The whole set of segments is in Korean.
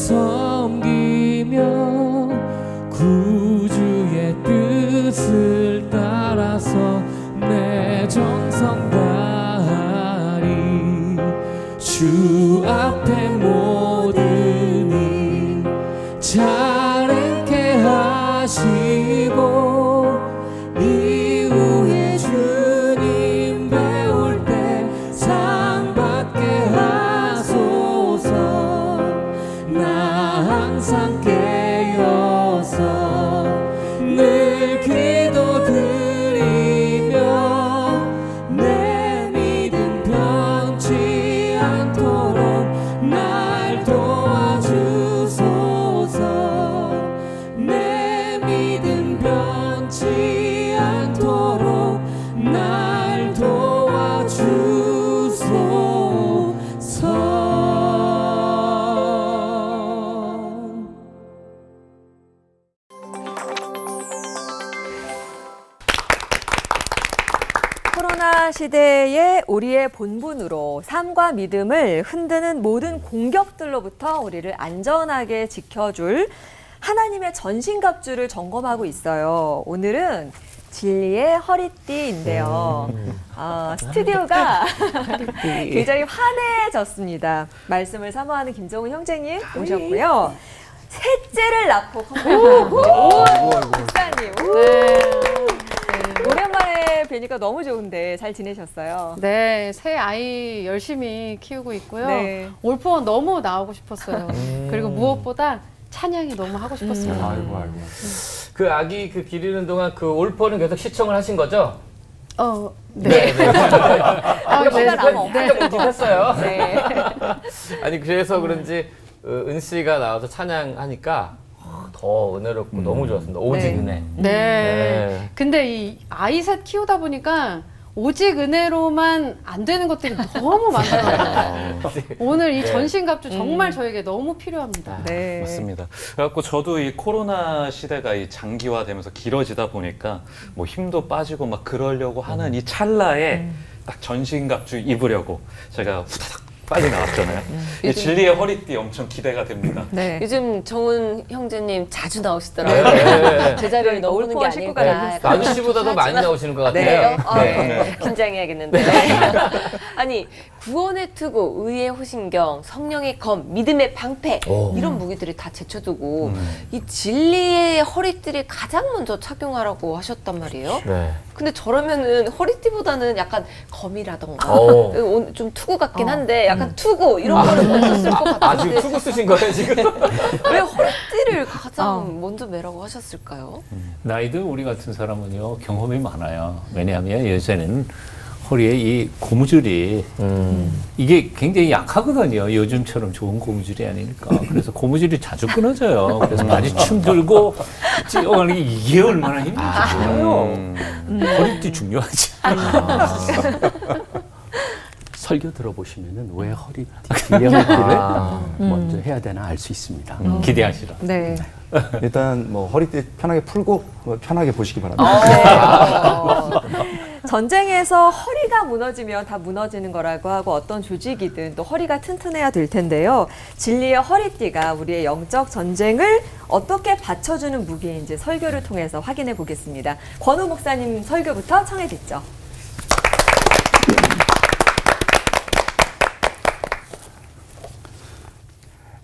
섬기며 구주의 뜻을 따라서 내 정성 다하리. 주 앞에 모든 일 잘행케 하시고 이후에 주님 배울 때 상 받게 하소서. 나 항상 깨어서 늘 기도드리며 내 믿음 변치 않도록 날 도와주소서. 내 믿음 변치 않도록 날 도와주소서. 코로나 시대에 우리의 본분으로 삶과 믿음을 흔드는 모든 공격들로부터 우리를 안전하게 지켜줄 하나님의 전신갑주를 점검하고 있어요. 오늘은 진리의 허리띠인데요. 스튜디오가 굉장히 환해졌습니다. 말씀을 사모하는 김정은 형제님 오셨고요. 셋째를 낳고 컴백한 오은 목사님. 오랜만에 뵈니까 너무 좋은데 잘 지내셨어요? 네, 새 아이 열심히 키우고 있고요. 네. 올포원 너무 나오고 싶었어요. 그리고 무엇보다 찬양이 너무 하고 싶었어요. 아이고. 그 아기 그 기르는 동안 그 올포는 계속 시청을 하신 거죠? 네. 시간 아마 없어요. 했어요. 네. 아니 그래서 그런지 은 씨가 나와서 찬양하니까 더 은혜롭고 너무 좋았습니다. 오직 네. 은혜. 네. 근데 이 아이 셋 키우다 보니까 오직 은혜로만 안 되는 것들이 너무 많아요. 오늘 이 전신갑주 정말 저에게 너무 필요합니다. 네. 맞습니다. 그래갖고 저도 이 코로나 시대가 이 장기화되면서 길어지다 보니까 뭐 힘도 빠지고 막 그러려고 하는 이 찰나에 딱 전신갑주 입으려고 제가 후다닥 빨리 나왔잖아요. 이 진리의 허리띠 엄청 기대가 됩니다. 네. 요즘 정은 형제님 자주 나오시더라고요. 네. 제자리를 넘는 게 올포원 식구가 아닐까. 나주 씨보다도 많이 나오시는 것 네. 같아요. 네. 긴장해야겠는데. 아니 구원의 투구, 의의 호신경, 성령의 검, 믿음의 방패 이런 무기들을 다 제쳐두고 이 진리의 허리띠를 가장 먼저 착용하라고 하셨단 말이에요. 네. 근데 저라면은 허리띠보다는 약간 검이라던가 좀 투구 같긴 한데 약간 투구 이런 거를 먼저 쓸 것 같은데 아 지금 투구 쓰신 거예요 지금? 왜 허리띠를 가장 먼저 매라고 하셨을까요? 나이든 우리 같은 사람은요 경험이 많아요. 왜냐하면 요새는 허리에 이 고무줄이 이게 굉장히 약하거든요. 요즘처럼 좋은 고무줄이 아니니까. 그래서 고무줄이 자주 끊어져요. 그래서 많이 춤들고 뛰어가는 게 이게 얼마나 힘든지 몰라요. 허리띠 중요하지. 설교 들어보시면은 왜 허리띠, 뒤에 허리띠를 먼저 해야 되나 알 수 있습니다. 기대하시라. 네. 일단 뭐 허리띠 편하게 풀고 편하게 보시기 바랍니다. 전쟁에서 허리가 무너지면 다 무너지는 거라고 하고 어떤 조직이든 또 허리가 튼튼해야 될 텐데요. 진리의 허리띠가 우리의 영적 전쟁을 어떻게 받쳐주는 무기인지 설교를 통해서 확인해 보겠습니다. 권우 목사님 설교부터 청해 듣죠.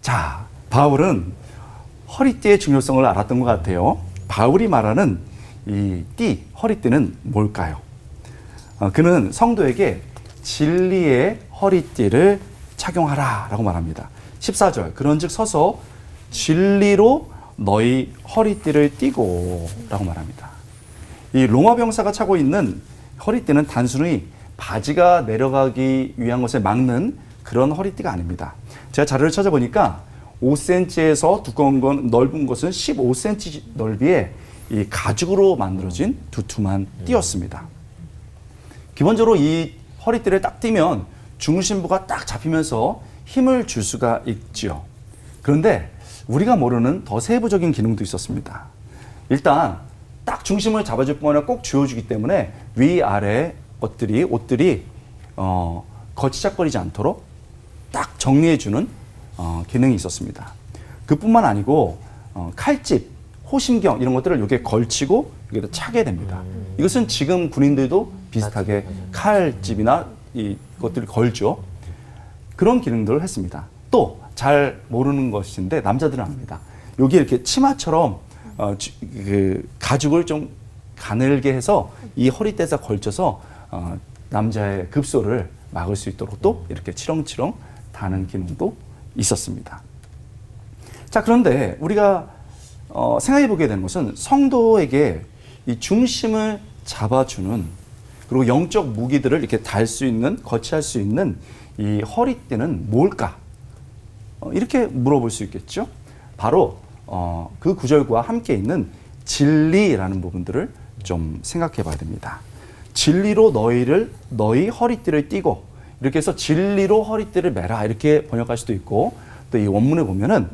자, 바울은 허리띠의 중요성을 알았던 것 같아요. 바울이 말하는 이 띠, 허리띠는 뭘까요? 그는 성도에게 진리의 허리띠를 착용하라 라고 말합니다. 14절, 그런즉 서서 진리로 너희 허리띠를 띠고 라고 말합니다. 이 로마 병사가 차고 있는 허리띠는 단순히 바지가 내려가기 위한 것을 막는 그런 허리띠가 아닙니다. 제가 자료를 찾아보니까 5cm에서 두꺼운 건 넓은 것은 15cm 넓이의 이 가죽으로 만들어진 두툼한 띠였습니다. 기본적으로 이 허리띠를 딱 띠면 중심부가 딱 잡히면서 힘을 줄 수가 있지요. 그런데 우리가 모르는 더 세부적인 기능도 있었습니다. 일단 딱 중심을 잡아줄 뿐만 아니라 꼭 쥐어주기 때문에 위아래 옷들이 거치작거리지 않도록 딱 정리해주는 기능이 있었습니다. 그뿐만 아니고 칼집, 호심경 이런 것들을 여기에 걸치고 여기다 차게 됩니다. 이것은 지금 군인들도 비슷하게 칼집이나 이것들을 걸죠. 그런 기능들을 했습니다. 또 잘 모르는 것인데 남자들은 압니다. 여기 이렇게 치마처럼 그 가죽을 좀 가늘게 해서 이 허리띠에서 걸쳐서 남자의 급소를 막을 수 있도록 또 이렇게 치렁치렁 다는 기능도 있었습니다. 자, 그런데 우리가 생각해 보게 되는 것은 성도에게 이 중심을 잡아주는 그리고 영적 무기들을 이렇게 달 수 있는, 거치할 수 있는 이 허리띠는 뭘까? 이렇게 물어볼 수 있겠죠. 바로 그 구절과 함께 있는 진리라는 부분들을 좀 생각해 봐야 됩니다. 진리로 너희 허리띠를 띠고, 이렇게 해서 진리로 허리띠를 매라 이렇게 번역할 수도 있고, 또 이 원문에 보면은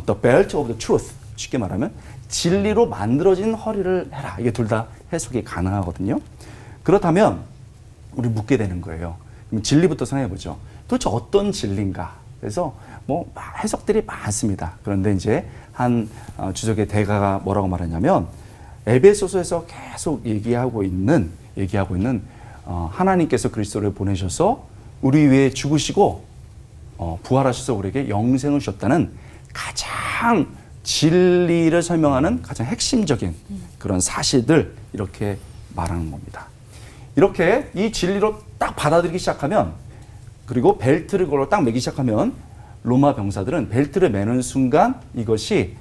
the belt of the truth, 쉽게 말하면 진리로 만들어진 허리를 해라, 이게 둘 다 해석이 가능하거든요. 그렇다면 우리 묻게 되는 거예요. 그럼 진리부터 생각해 보죠. 도대체 어떤 진리인가? 그래서 뭐 해석들이 많습니다. 그런데 이제 한 주석의 대가가 뭐라고 말하냐면, 에베소서에서 계속 얘기하고 있는 하나님께서 그리스도를 보내셔서 우리 위해 죽으시고 부활하셔서 우리에게 영생을 주셨다는 가장 진리를 설명하는 가장 핵심적인 그런 사실들, 이렇게 말하는 겁니다. 이렇게 이 진리로 딱 받아들이기 시작하면, 그리고 벨트를 걸어 딱 매기 시작하면 로마 병사들은 벨트를 매는 순간 이것이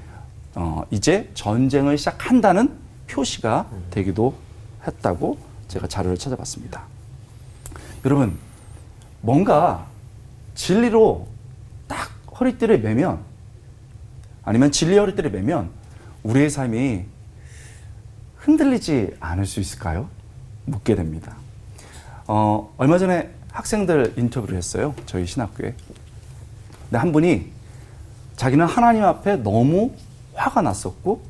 이제 전쟁을 시작한다는 표시가 되기도 했다고 제가 자료를 찾아봤습니다. 여러분, 뭔가 진리로 딱 허리띠를 매면, 아니면 진리의 허리띠를 매면 우리의 삶이 흔들리지 않을 수 있을까요? 묻게 됩니다. 얼마 전에 학생들 인터뷰를 했어요. 저희 신학교에. 근데 한 분이 자기는 하나님 앞에 너무 화가 났었고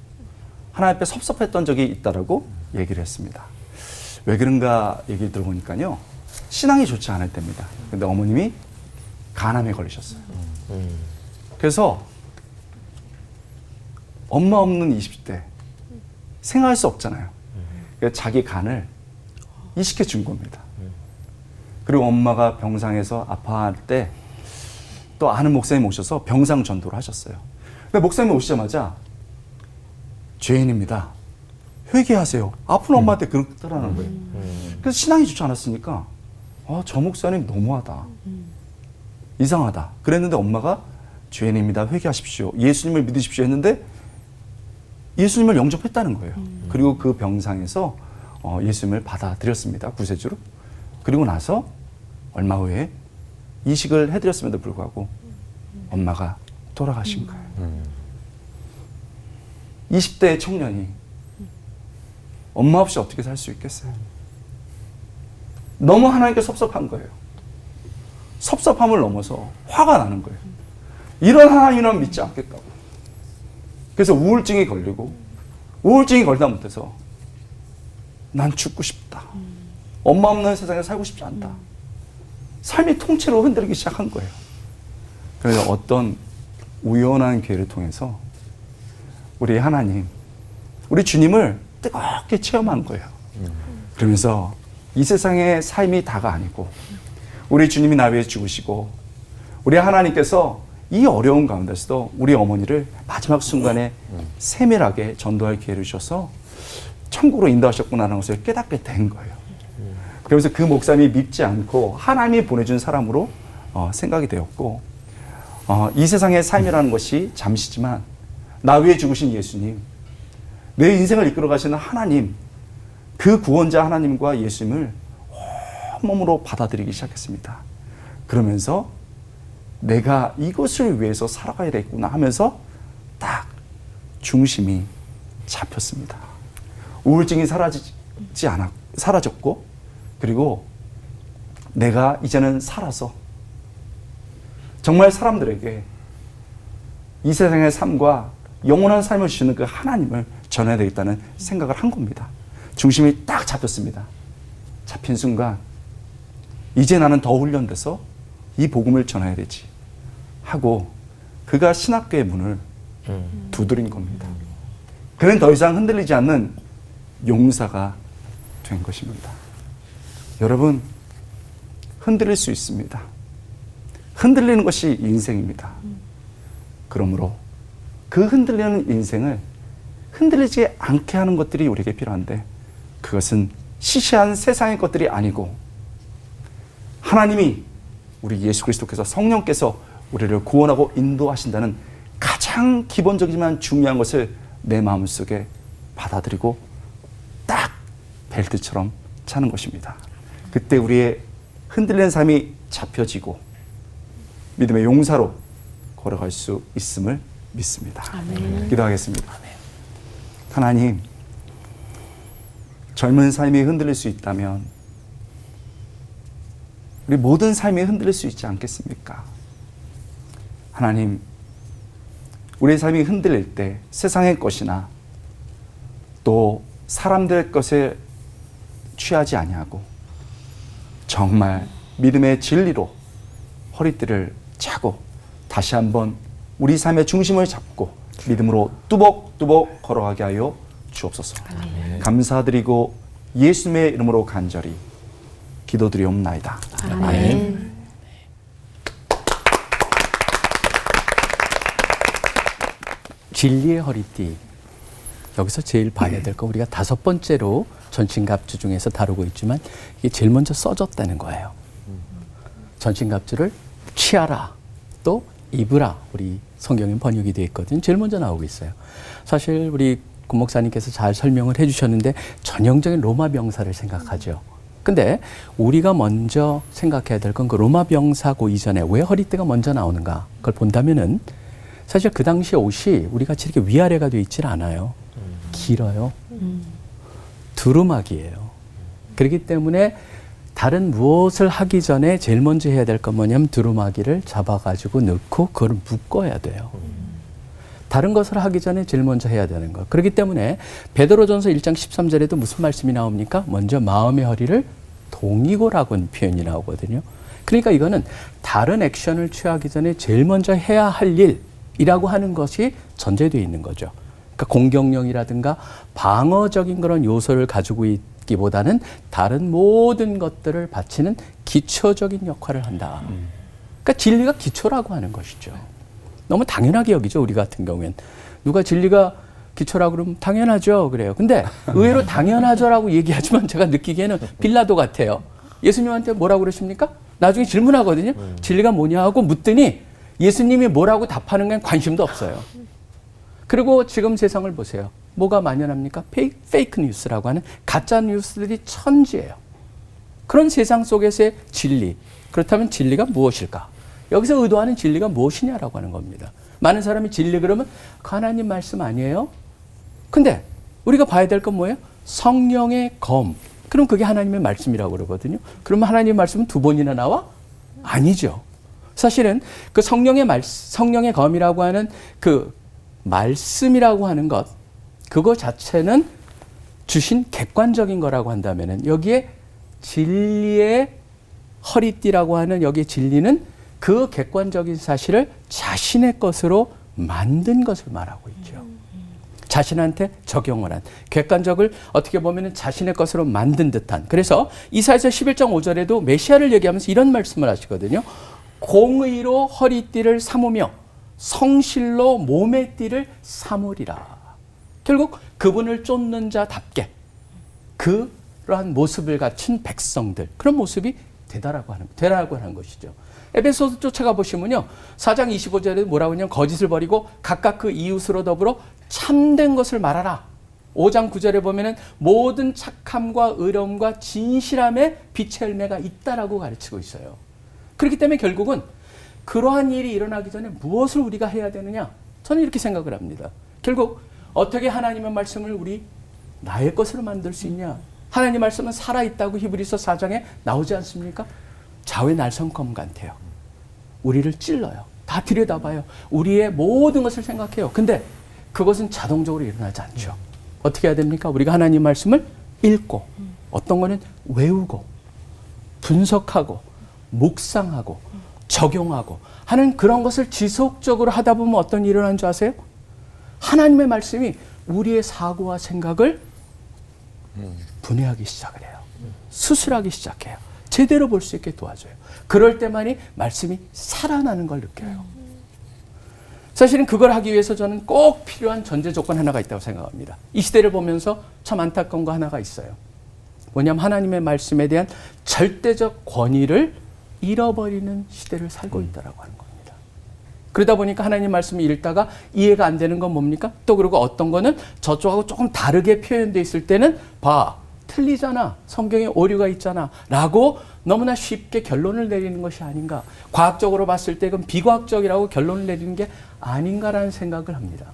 하나님 앞에 섭섭했던 적이 있다라고 얘기를 했습니다. 왜 그런가 얘기를 들어보니까요, 신앙이 좋지 않을 때입니다. 근데 어머님이 간암에 걸리셨어요. 그래서 엄마 없는 20대 생활할 수 없잖아요. 그래서 자기 간을 이식해 준 겁니다. 그리고 엄마가 병상에서 아파할 때 또 아는 목사님 오셔서 병상 전도를 하셨어요. 근데 목사님 오시자마자 죄인입니다, 회개하세요, 아픈 엄마한테 그렇더라는 거예요. 그래서 신앙이 좋지 않았으니까 저 목사님 너무하다, 이상하다 그랬는데, 엄마가 죄인입니다, 회개하십시오, 예수님을 믿으십시오 했는데 예수님을 영접했다는 거예요. 그리고 그 병상에서 예수님을 받아들였습니다, 구세주로. 그리고 나서 얼마 후에 이식을 해드렸음에도 불구하고 엄마가 돌아가신 거예요. 20대의 청년이 엄마 없이 어떻게 살 수 있겠어요? 너무 하나님께 섭섭한 거예요. 섭섭함을 넘어서 화가 나는 거예요. 이런 하나님은 믿지 않겠다고. 그래서 우울증이 걸리고, 우울증이 걸다 못해서 난 죽고 싶다, 엄마 없는 세상에 살고 싶지 않다, 삶이 통째로 흔들리기 시작한 거예요. 그래서 어떤 우연한 기회를 통해서 우리 하나님, 우리 주님을 뜨겁게 체험한 거예요. 그러면서 이 세상의 삶이 다가 아니고 우리 주님이 나 위해 죽으시고, 우리 하나님께서 이 어려운 가운데서도 우리 어머니를 마지막 순간에 세밀하게 전도할 기회를 주셔서 천국으로 인도하셨구나라는 것을 깨닫게 된 거예요. 그러면서 그 목사님이 믿지 않고 하나님이 보내준 사람으로 생각이 되었고, 이 세상의 삶이라는 것이 잠시지만 나 위해 죽으신 예수님, 내 인생을 이끌어 가시는 하나님, 그 구원자 하나님과 예수님을 온몸으로 받아들이기 시작했습니다. 그러면서 내가 이것을 위해서 살아가야 되겠구나 하면서 딱 중심이 잡혔습니다. 우울증이 사라졌고, 그리고 내가 이제는 살아서 정말 사람들에게 이 세상의 삶과 영원한 삶을 주시는 그 하나님을 전해야 되겠다는 생각을 한 겁니다. 중심이 딱 잡혔습니다. 잡힌 순간 이제 나는 더 훈련돼서 이 복음을 전해야 되지 하고, 그가 신학교의 문을 두드린 겁니다. 그는 더 이상 흔들리지 않는 용사가 된 것입니다. 여러분, 흔들릴 수 있습니다. 흔들리는 것이 인생입니다. 그러므로 그 흔들리는 인생을 흔들리지 않게 하는 것들이 우리에게 필요한데, 그것은 시시한 세상의 것들이 아니고 하나님이, 우리 예수 그리스도께서, 성령께서 우리를 구원하고 인도하신다는 가장 기본적이지만 중요한 것을 내 마음속에 받아들이고 딱 벨트처럼 차는 것입니다. 그때 우리의 흔들리는 삶이 잡혀지고 믿음의 용사로 걸어갈 수 있음을 믿습니다. 기도하겠습니다. 하나님, 젊은 삶이 흔들릴 수 있다면 우리 모든 삶이 흔들릴 수 있지 않겠습니까? 하나님, 우리의 삶이 흔들릴 때 세상의 것이나 또 사람들의 것에 취하지 아니하고 정말 믿음의 진리로 허리띠를 차고 다시 한번 우리 삶의 중심을 잡고 믿음으로 뚜벅뚜벅 걸어가게 하여 주옵소서. 감사드리고 예수님의 이름으로 간절히 기도드리옵나이다. 아멘. 진리의 허리띠. 여기서 제일 봐야 될 건 우리가 5번째로 전신갑주 중에서 다루고 있지만 이게 제일 먼저 써졌다는 거예요. 전신갑주를 취하라, 또 입으라. 우리 성경에 번역이 되어 있거든요. 제일 먼저 나오고 있어요. 사실 우리 구 목사님께서 잘 설명을 해주셨는데 전형적인 로마 병사를 생각하죠. 근데 우리가 먼저 생각해야 될 건 그 로마 병사고 이전에 왜 허리띠가 먼저 나오는가? 그걸 본다면은 사실 그 당시 옷이 우리 같이 이렇게 위아래가 되어 있질 않아요. 길어요. 두루마기예요. 그렇기 때문에 다른 무엇을 하기 전에 제일 먼저 해야 될 건 뭐냐면 두루마기를 잡아가지고 넣고 그걸 묶어야 돼요. 다른 것을 하기 전에 제일 먼저 해야 되는 거. 그렇기 때문에 베드로전서 1장 13절에도 무슨 말씀이 나옵니까? 먼저 마음의 허리를 동이고라고 하는 표현이 나오거든요. 그러니까 이거는 다른 액션을 취하기 전에 제일 먼저 해야 할 일이라고 하는 것이 전제되어 있는 거죠. 그러니까 공격력이라든가 방어적인 그런 요소를 가지고 있기보다는 다른 모든 것들을 바치는 기초적인 역할을 한다. 그러니까 진리가 기초라고 하는 것이죠. 너무 당연하게 여기죠. 우리 같은 경우엔. 누가 진리가 기초라고 그러면 당연하죠. 그래요. 근데 의외로 당연하죠라고 얘기하지만 제가 느끼기에는 빌라도 같아요. 예수님한테 뭐라고 그러십니까? 나중에 질문하거든요. 진리가 뭐냐 하고 묻더니 예수님이 뭐라고 답하는 건 관심도 없어요. 그리고 지금 세상을 보세요. 뭐가 만연합니까? 페이크 뉴스라고 하는 가짜 뉴스들이 천지예요. 그런 세상 속에서의 진리. 그렇다면 진리가 무엇일까? 여기서 의도하는 진리가 무엇이냐라고 하는 겁니다. 많은 사람이 진리 그러면 하나님 말씀 아니에요? 근데 우리가 봐야 될 건 뭐예요? 성령의 검. 그럼 그게 하나님의 말씀이라고 그러거든요. 그러면 하나님의 말씀은 2번이나 나와? 아니죠. 사실은 그 성령의 검이라고 하는 그 말씀이라고 하는 것, 그거 자체는 주신 객관적인 거라고 한다면은 여기에 진리의 허리띠라고 하는 여기에 진리는 그 객관적인 사실을 자신의 것으로 만든 것을 말하고 있죠. 자신한테 적용을 한 객관적을 어떻게 보면 자신의 것으로 만든 듯한. 그래서 이사야서 11장 5절에도 메시아를 얘기하면서 이런 말씀을 하시거든요. 공의로 허리띠를 삼으며 성실로 몸의 띠를 삼으리라. 결국 그분을 쫓는 자답게 그러한 모습을 갖춘 백성들, 그런 모습이 되라고 하는 것이죠. 에베소서 쫓아가 보시면요. 4장 25절에 뭐라고 하냐면 거짓을 버리고 각각 그 이웃으로 더불어 참된 것을 말하라. 5장 9절에 보면은 모든 착함과 의로움과 진실함에 빛의 열매가 있다라고 가르치고 있어요. 그렇기 때문에 결국은 그러한 일이 일어나기 전에 무엇을 우리가 해야 되느냐? 저는 이렇게 생각을 합니다. 결국 어떻게 하나님의 말씀을 우리 나의 것으로 만들 수 있냐? 하나님의 말씀은 살아있다고 히브리서 4장에 나오지 않습니까? 좌우의 날성검 같아요. 우리를 찔러요. 다 들여다봐요. 우리의 모든 것을 생각해요. 근데 그것은 자동적으로 일어나지 않죠. 어떻게 해야 됩니까? 우리가 하나님 말씀을 읽고 어떤 거는 외우고 분석하고 묵상하고 적용하고 하는 그런 것을 지속적으로 하다 보면 어떤 일이 일어나는 줄 아세요? 하나님의 말씀이 우리의 사고와 생각을 분해하기 시작을 해요. 수술하기 시작해요. 제대로 볼 수 있게 도와줘요. 그럴 때만이 말씀이 살아나는 걸 느껴요. 사실은 그걸 하기 위해서 저는 꼭 필요한 전제 조건 하나가 있다고 생각합니다. 이 시대를 보면서 참 안타까운 거 하나가 있어요. 뭐냐면 하나님의 말씀에 대한 절대적 권위를 잃어버리는 시대를 살고 있다라고 하는 겁니다. 그러다 보니까 하나님 말씀을 읽다가 이해가 안 되는 건 뭡니까? 또 그리고 어떤 거는 저쪽하고 조금 다르게 표현되어 있을 때는 봐, 틀리잖아. 성경에 오류가 있잖아. 라고 너무나 쉽게 결론을 내리는 것이 아닌가. 과학적으로 봤을 때 그건 비과학적이라고 결론을 내리는 게 아닌가라는 생각을 합니다.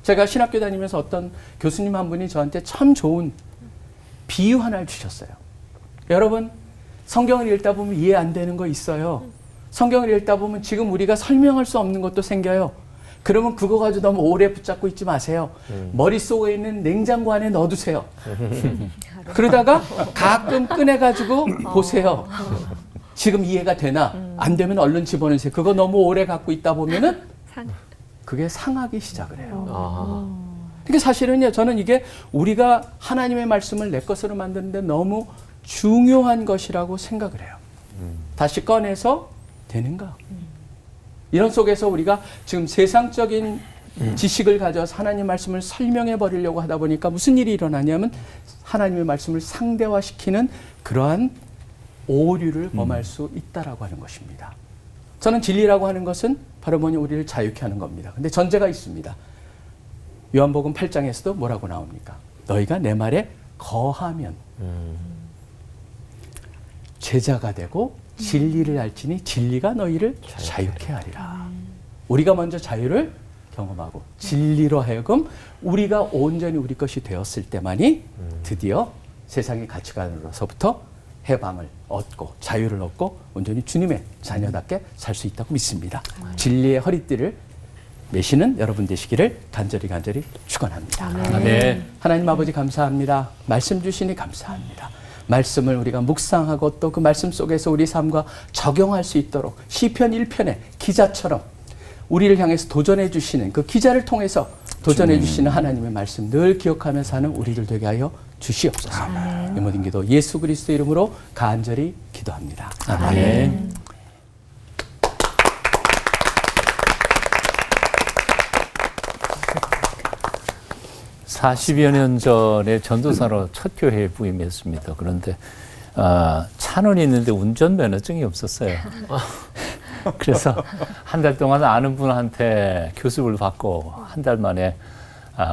제가 신학교 다니면서 어떤 교수님 한 분이 저한테 참 좋은 비유 하나를 주셨어요. 여러분, 성경을 읽다 보면 이해 안 되는 거 있어요. 성경을 읽다 보면 지금 우리가 설명할 수 없는 것도 생겨요. 그러면 그거 가지고 너무 오래 붙잡고 있지 마세요. 머릿속에 있는 냉장고 안에 넣어두세요. 그러다가 가끔 꺼내가지고 보세요. 지금 이해가 되나? 안 되면 얼른 집어넣으세요. 그거 너무 오래 갖고 있다 보면은 그게 상하기 시작을 해요. 그러니까 사실은요, 저는 이게 우리가 하나님의 말씀을 내 것으로 만드는데 너무 중요한 것이라고 생각을 해요. 다시 꺼내서 되는가? 이런 속에서 우리가 지금 세상적인 지식을 가져서 하나님 말씀을 설명해 버리려고 하다 보니까 무슨 일이 일어나냐면 하나님의 말씀을 상대화시키는 그러한 오류를 범할 수 있다라고 하는 것입니다. 저는 진리라고 하는 것은 바로 뭐냐, 우리를 자유케 하는 겁니다. 근데 전제가 있습니다. 요한복음 8장에서도 뭐라고 나옵니까? 너희가 내 말에 거하면 제자가 되고 진리를 알지니 진리가 너희를 자유케 하리라. 우리가 먼저 자유를 경험하고 진리로 하여금 우리가 온전히 우리 것이 되었을 때만이 드디어 세상의 가치관으로서부터 해방을 얻고 자유를 얻고 온전히 주님의 자녀답게 살 수 있다고 믿습니다. 진리의 허리띠를 매시는 여러분 되시기를 간절히 축원합니다. 아멘. 하나님 아버지 감사합니다. 말씀 주시니 감사합니다. 말씀을 우리가 묵상하고 또 그 말씀 속에서 우리 삶과 적용할 수 있도록 시편 1편의 기자처럼 우리를 향해서 도전해 주시는 그 기자를 통해서 도전해 주시는 하나님의 말씀 늘 기억하며 사는 우리들 되게 하여 주시옵소서. 이 모든 기도 예수 그리스도 이름으로 간절히 기도합니다. 아멘. 40여 년 전에 전도사로 첫 교회에 부임했습니다. 그런데 차는 있는데 운전면허증이 없었어요. 그래서 한 달 동안 아는 분한테 교습을 받고 한 달 만에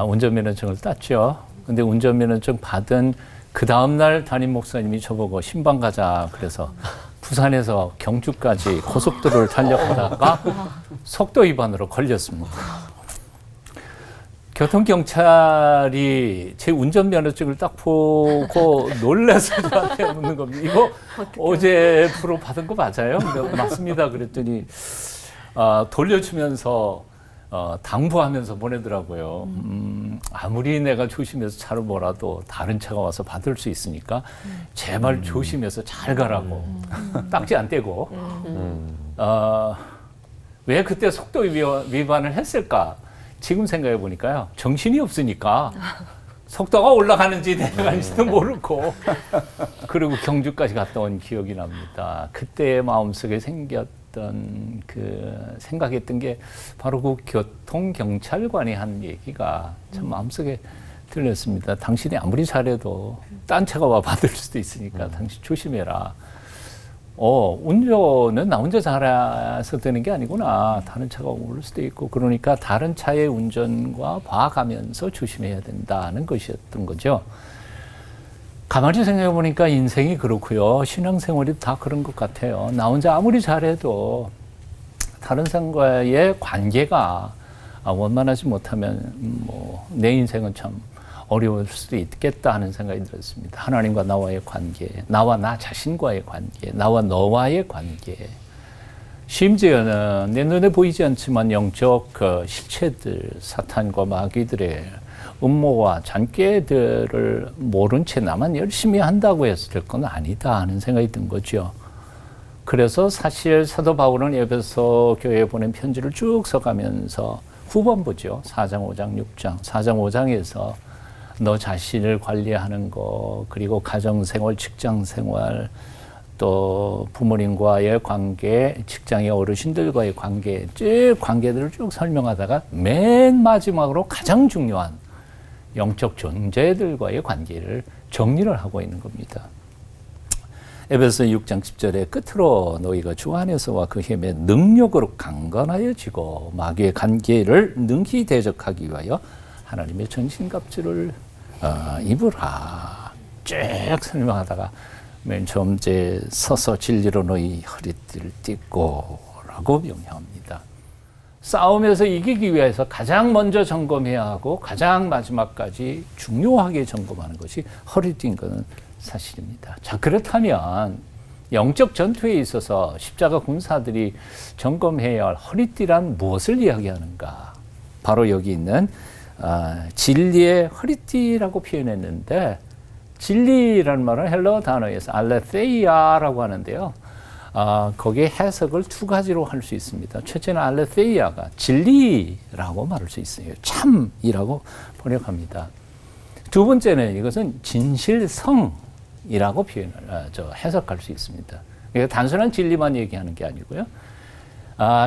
운전면허증을 땄죠. 근데 운전면허증 받은 그 다음날 담임 목사님이 저보고 신방 가자 그래서 부산에서 경주까지 고속도로를 달려가다가 속도 위반으로 걸렸습니다. 교통경찰이 제 운전면허증을 딱 보고 놀라서 저한테 묻는 겁니다. 이거 어제 프로 받은 거 맞아요? 맞습니다. 그랬더니 돌려주면서 당부하면서 보내더라고요. 아무리 내가 조심해서 차를 몰아도 다른 차가 와서 받을 수 있으니까 제발 조심해서 잘 가라고 딱지 안 떼고 왜 그때 속도 위반을 했을까? 지금 생각해 보니까요, 정신이 없으니까 속도가 올라가는지 내려가는지도 모르고 그리고 경주까지 갔다 온 기억이 납니다. 그때 마음속에 생겼던 그 생각했던 게 바로 그 교통경찰관이 한 얘기가 참 마음속에 들렸습니다. 당신이 아무리 잘해도 딴 차가 와 받을 수도 있으니까 당신 조심해라. 운전은 나 혼자 잘해서 되는 게 아니구나. 다른 차가 올 수도 있고 그러니까 다른 차의 운전과 봐가면서 조심해야 된다는 것이었던 거죠. 가만히 생각해 보니까 인생이 그렇고요. 신앙생활이 다 그런 것 같아요. 나 혼자 아무리 잘해도 다른 사람과의 관계가 원만하지 못하면 내 인생은 참 어려울 수도 있겠다 하는 생각이 들었습니다. 하나님과 나와의 관계, 나와 나 자신과의 관계, 나와 너와의 관계. 심지어는 내 눈에 보이지 않지만 영적 실체들, 사탄과 마귀들의 음모와 잔꾀들을 모른 채 나만 열심히 한다고 해서 될 건 아니다 하는 생각이 든 거죠. 그래서 사실 사도 바울은 에베소 교회에 보낸 편지를 쭉 써가면서 후반부죠. 4장, 5장, 6장. 4장, 5장에서 너 자신을 관리하는 거, 그리고 가정생활, 직장생활, 또 부모님과의 관계, 직장의 어르신들과의 관계, 쭉 관계들을 쭉 설명하다가 맨 마지막으로 가장 중요한 영적 존재들과의 관계를 정리를 하고 있는 겁니다. 에베소 6장 10절에 끝으로 너희가 주 안에서와 그 힘의 능력으로 강건하여지고 마귀의 관계를 능히 대적하기 위하여 하나님의 전신갑주를 입으라. 쭉 설명하다가 맨 처음 이제 서서 진리로 너희 허리띠를 띠고 라고 명령합니다. 싸움에서 이기기 위해서 가장 먼저 점검해야 하고 가장 마지막까지 중요하게 점검하는 것이 허리띠인 것은 사실입니다. 자, 그렇다면 영적 전투에 있어서 십자가 군사들이 점검해야 할 허리띠란 무엇을 이야기하는가? 바로 여기 있는 진리의 허리띠라고 표현했는데, 진리라는 말은 헬러 단어에서 알레테이아라고 하는데요. 거기에 해석을 두 가지로 할 수 있습니다. 첫째는 알레테이아가 진리라고 말할 수 있어요. 참이라고 번역합니다. 두 번째는 이것은 진실성이라고 해석할 수 있습니다. 그러니까 단순한 진리만 얘기하는 게 아니고요.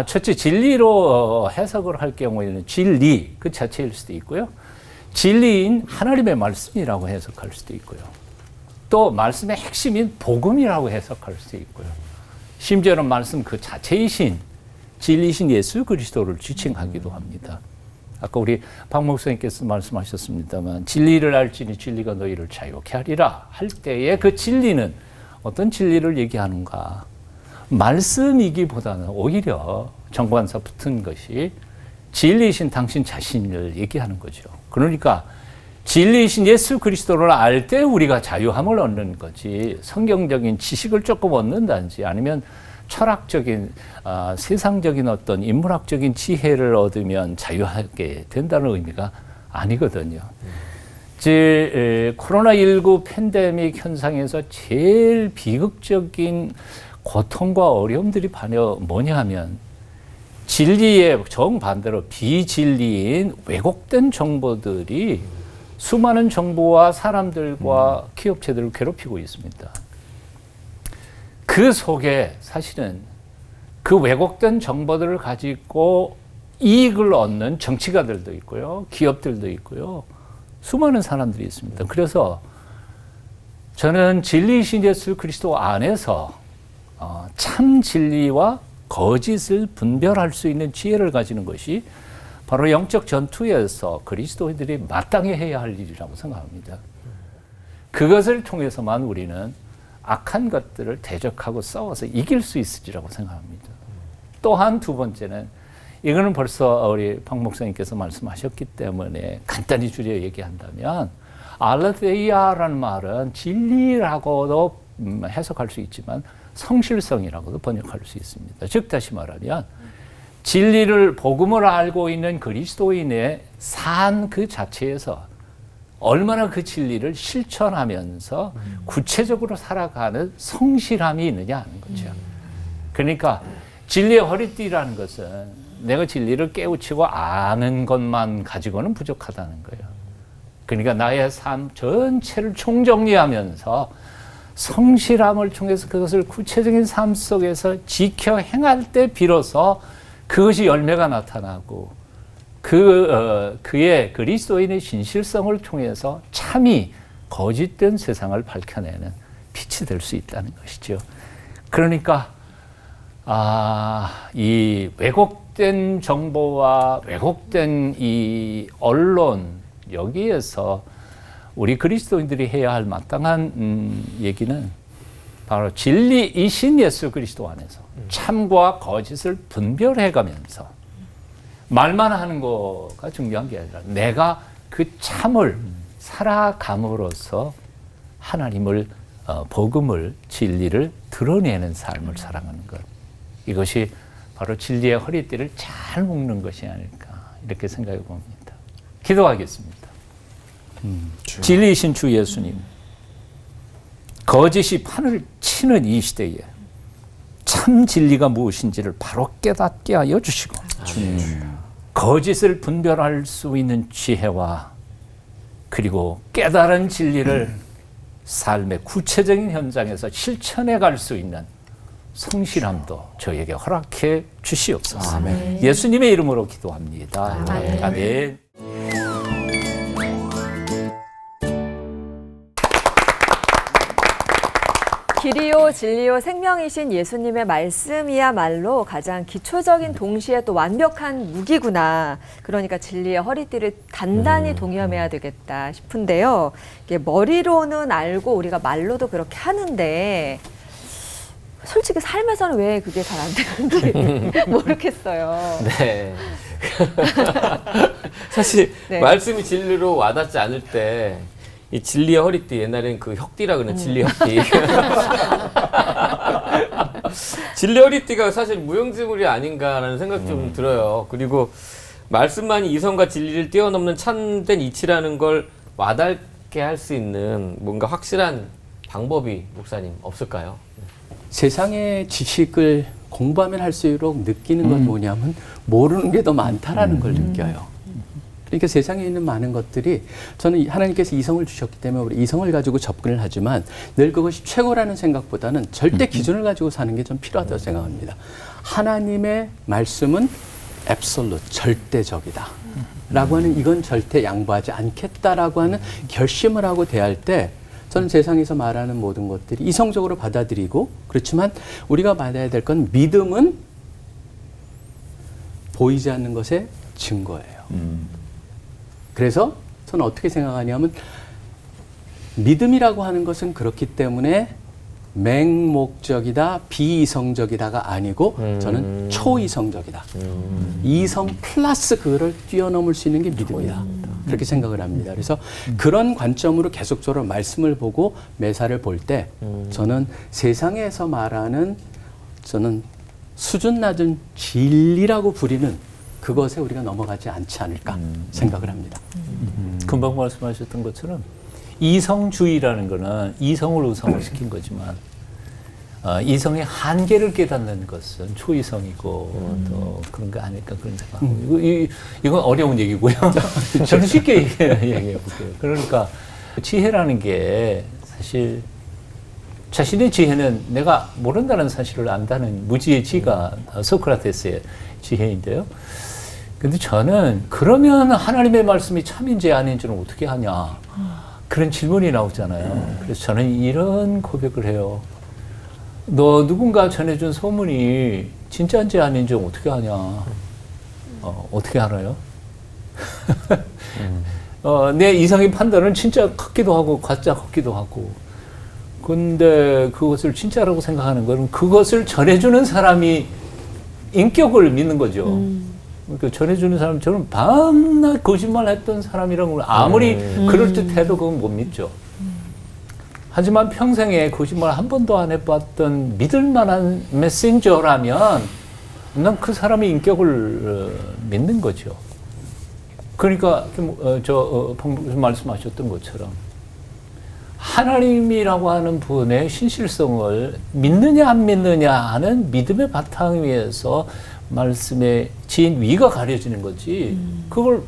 첫째, 진리로 해석을 할 경우에는 진리 그 자체일 수도 있고요. 진리인 하나님의 말씀이라고 해석할 수도 있고요. 또 말씀의 핵심인 복음이라고 해석할 수도 있고요. 심지어는 말씀 그 자체이신 진리신 예수 그리스도를 지칭하기도 합니다. 아까 우리 박 목사님께서 말씀하셨습니다만 진리를 알지니 진리가 너희를 자유케 하리라 할 때에 그 진리는 어떤 진리를 얘기하는가? 말씀이기보다는 오히려 정관사 붙은 것이 진리이신 당신 자신을 얘기하는 거죠. 그러니까 진리이신 예수 그리스도를 알 때 우리가 자유함을 얻는 거지, 성경적인 지식을 조금 얻는다든지 아니면 철학적인 세상적인 어떤 인문학적인 지혜를 얻으면 자유하게 된다는 의미가 아니거든요. 코로나19 팬데믹 현상에서 제일 비극적인 고통과 어려움들이 뭐냐 하면 진리의 정반대로 비진리인 왜곡된 정보들이 수많은 정보와 사람들과 기업체들을 괴롭히고 있습니다. 그 속에 사실은 그 왜곡된 정보들을 가지고 이익을 얻는 정치가들도 있고요, 기업들도 있고요, 수많은 사람들이 있습니다. 그래서 저는 진리이신 예수 그리스도 안에서 참 진리와 거짓을 분별할 수 있는 지혜를 가지는 것이 바로 영적 전투에서 그리스도인들이 마땅히 해야 할 일이라고 생각합니다. 그것을 통해서만 우리는 악한 것들을 대적하고 싸워서 이길 수 있으리라고 생각합니다. 또한 두 번째는, 이거는 벌써 우리 박 목사님께서 말씀하셨기 때문에 간단히 줄여 얘기한다면, 알레테이아라는 말은 진리라고도 해석할 수 있지만 성실성이라고도 번역할 수 있습니다. 즉 다시 말하면 진리를, 복음을 알고 있는 그리스도인의 삶 그 자체에서 얼마나 그 진리를 실천하면서 구체적으로 살아가는 성실함이 있느냐 하는 거죠. 그러니까 진리의 허리띠라는 것은 내가 진리를 깨우치고 아는 것만 가지고는 부족하다는 거예요. 그러니까 나의 삶 전체를 총정리하면서 성실함을 통해서 그것을 구체적인 삶 속에서 지켜 행할 때 비로소 그것이 열매가 나타나고 그의 그리스도인의 진실성을 통해서 참이 거짓된 세상을 밝혀내는 빛이 될 수 있다는 것이죠. 그러니까 이 왜곡된 정보와 왜곡된 이 언론, 여기에서 우리 그리스도인들이 해야 할 마땅한 얘기는 바로 진리이신 예수 그리스도 안에서 참과 거짓을 분별해가면서 말만 하는 거가 중요한 게 아니라 내가 그 참을 살아감으로써 하나님을, 복음을, 진리를 드러내는 삶을 살아가는 것. 이것이 바로 진리의 허리띠를 잘 묶는 것이 아닐까, 이렇게 생각해 봅니다. 기도하겠습니다. 진리이신 주 예수님, 거짓이 판을 치는 이 시대에 참 진리가 무엇인지를 바로 깨닫게 하여 주시고, 거짓을 분별할 수 있는 지혜와 그리고 깨달은 진리를 삶의 구체적인 현장에서 실천해 갈 수 있는 성실함도 저에게 허락해 주시옵소서. 예수님의 이름으로 기도합니다. 아멘. 길이요 진리요 생명이신 예수님의 말씀이야말로 가장 기초적인 동시에 또 완벽한 무기구나. 그러니까 진리의 허리띠를 단단히 동여매야 되겠다 싶은데요. 이게 머리로는 알고 우리가 말로도 그렇게 하는데 솔직히 삶에서는 왜 그게 잘 안 되는지 모르겠어요. 네. 사실 네. 말씀이 진리로 와닿지 않을 때 이 진리의 허리띠, 옛날에는 그 혁띠라 그러는 진리의 혁띠. 진리의 허리띠가 사실 무용지물이 아닌가라는 생각 좀 들어요. 그리고 말씀만이 이성과 진리를 뛰어넘는 참된 이치라는 걸 와닿게 할 수 있는 뭔가 확실한 방법이 목사님 없을까요? 세상의 지식을 공부하면 할수록 느끼는 건 뭐냐면 모르는 게 더 많다라는 걸 느껴요. 그러니까 세상에 있는 많은 것들이 저는 하나님께서 이성을 주셨기 때문에 우리 이성을 가지고 접근을 하지만 늘 그것이 최고라는 생각보다는 절대 기준을 가지고 사는 게 좀 필요하다고 생각합니다. 하나님의 말씀은 absolute, 절대적이다. 라고 하는 이건 절대 양보하지 않겠다라고 하는 결심을 하고 대할 때 저는 세상에서 말하는 모든 것들이 이성적으로 받아들이고 그렇지만 우리가 받아야 될 건 믿음은 보이지 않는 것의 증거예요. 그래서 저는 어떻게 생각하냐면 믿음이라고 하는 것은 그렇기 때문에 맹목적이다, 비이성적이다가 아니고 저는 초이성적이다. 이성 플러스 그거를 뛰어넘을 수 있는 게 믿음이다. 그렇게 생각을 합니다. 그래서 그런 관점으로 계속적으로 말씀을 보고 매사를 볼 때 저는 세상에서 말하는 저는 수준 낮은 진리라고 부리는 그것에 우리가 넘어가지 않지 않을까 생각을 합니다. 금방 말씀하셨던 것처럼 이성주의라는 거는 이성을 우상을 시킨 거지만 이성의 한계를 깨닫는 것은 초이성이고 또 그런 거 아닐까 그런 생각하고 이건 어려운 얘기고요. 저는 쉽게 얘기해 볼게요. 그러니까 지혜라는 게 사실 자신의 지혜는 내가 모른다는 사실을 안다는 무지의 지가 소크라테스의 지혜인데요. 근데 저는 그러면 하나님의 말씀이 참인지 아닌지는 어떻게 하냐 그런 질문이 나오잖아요. 그래서 저는 이런 고백을 해요. 너 누군가 전해준 소문이 진짜인지 아닌지 어떻게 하냐? 어떻게 알아요? 내 이성의 판단은 진짜 같기도 하고 가짜 같기도 하고 근데 그것을 진짜라고 생각하는 것은 그것을 전해주는 사람이 인격을 믿는 거죠. 그러니까 전해주는 사람, 저는 밤낮 거짓말 했던 사람이라고 아무리 그럴듯해도 그건 못 믿죠. 하지만 평생에 거짓말 한 번도 안 해봤던 믿을 만한 메신저라면 난 그 사람의 인격을 믿는 거죠. 그러니까 방금 말씀하셨던 것처럼 하나님이라고 하는 분의 신실성을 믿느냐 안 믿느냐 하는 믿음의 바탕 위에서 말씀에 지인 위가 가려지는 거지. 그걸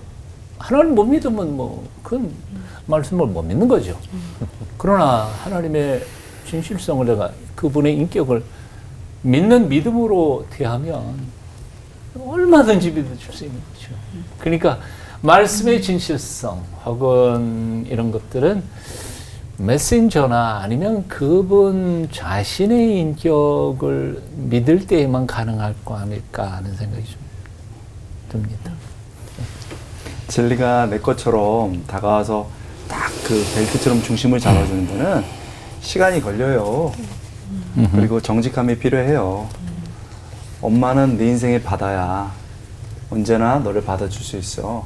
하나님 못 믿으면 뭐 그건 말씀을 못 믿는 거죠. 그러나 하나님의 진실성을 내가 그분의 인격을 믿는 믿음으로 대하면 얼마든지 믿어줄 수 있는 거죠. 그러니까 말씀의 진실성 혹은 이런 것들은 메신저나 아니면 그분 자신의 인격을 믿을 때에만 가능할 거 아닐까 하는 생각이 좀 듭니다. 진리가 내 것처럼 다가와서 딱 그 벨트처럼 중심을 잡아주는 데는 시간이 걸려요. 그리고 정직함이 필요해요. 엄마는 네 인생의 바다야. 언제나 너를 받아줄 수 있어.